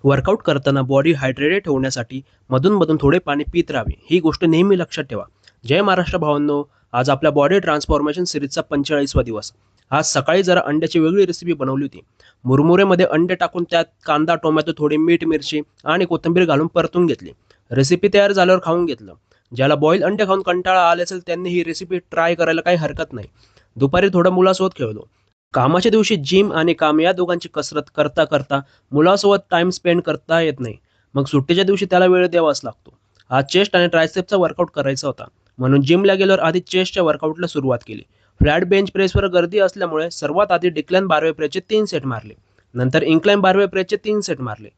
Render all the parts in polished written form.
Workout करताना body hydrated ठेवण्यासाठी मधून-मधून थोडे पाणी पीत राहावे, ही गोष्ट नेहमी लक्षात ठेवा. जय महाराष्ट्र भावांनो, आज आपल्या बॉडी ट्रान्सफॉर्मेशन सिरीजचा 45वा दिवस. आज सकाळी जरा अंड्याची वेगळी रेसिपी बनवली होती. मुरमुरेमध्ये अंडे टाकून त्यात कांदा, टोमॅटो, थोडी मीठ, मिरची आणि कोथिंबीर घालून परतून घेतली. रेसिपी तयार झाल्यावर खाऊन घेतलं. ज्याला बॉईल अंडे खाऊन कंटाळा आला असेल त्यांनी ही रेसिपी ट्राय करायला काही हरकत नाही. दुपारी थोडं मुलासोबत खेळलो. कामाच्या दिवशी जिम आणि काम या दोघांची कसरत करता करता मुलासोबत टाइम स्पेंड करता येत नाही. मग सुट्टीच्या दिवशी त्याला वेळ द्यावाच लागतो. आज चेस्ट आणि ट्रायसेप्सचा वर्कआउट करायचा होता, म्हणून जिमला गेल्यावर आधी चेस्टच्या वर्कआउटला सुरुवात केली. फ्लॅट बेंच प्रेसवर गर्दी असल्यामुळे सर्वात आधी डिक्लाइन बारवे प्रेसचे 3 सेट मारले. नंतर इन्क्लाइन बारवे प्रेसचे 3 सेट मारले.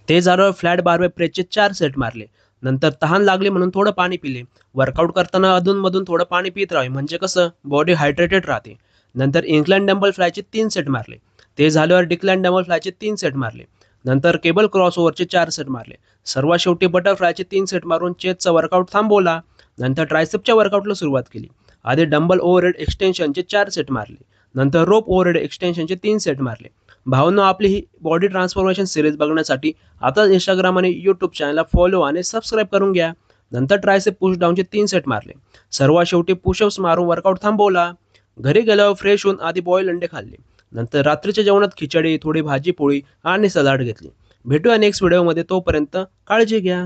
ते झाल्यावर फ्लॅट बारवे प्रेसचे 4 सेट मारले. नंतर तहान लागली म्हणून थोडं पाणी पिले. वर्कआउट करताना अधूनमधून थोडं पाणी पित राहावे, म्हणजे कसं बॉडी हायड्रेटेड राहते. नंतर इन्क्लाइन डंबल फ्लायचे 3 सेट मारले. ते झाल्यावर डिक्लाइन डंबल फ्लायचे 3 सेट मारले. नंतर केबल क्रॉसओव्हरचे 4 सेट मारले. सर्वात शेवटी बटरफ्लायचे 3 सेट मारून चेस्टचा वर्कआउट थांबवला. नंतर ट्रायसेप्सच्या वर्कआउटला सुरुवात केली. आधी डंबल ओव्हरहेड एक्सटेन्शनचे 4 सेट मारले. नंतर रोप ओव्हरहेड एक्सटेन्शनचे 3 सेट मारले. भावांनो, आपली ही बॉडी ट्रान्सफॉर्मेशन सिरीज बघण्यासाठी आता इंस्टाग्राम आणि यूट्यूब चॅनलला फॉलो आणि सबस्क्राईब करून घ्या. नंतर ट्रायसेप पुश डाऊनचे 3 सेट मारले. सर्वात शेवटी पुशअप्स मारून वर्कआउट थांबवला. घरी गेल्यावर फ्रेश होऊन आधी बॉईल अंडे खाल्ले. नंतर रात्रीच्या जेवणात खिचडी, थोडी भाजी पोळी आणि सलाड घेतली. भेटूया नेक्स्ट व्हिडिओमध्ये. तोपर्यंत काळजी घ्या.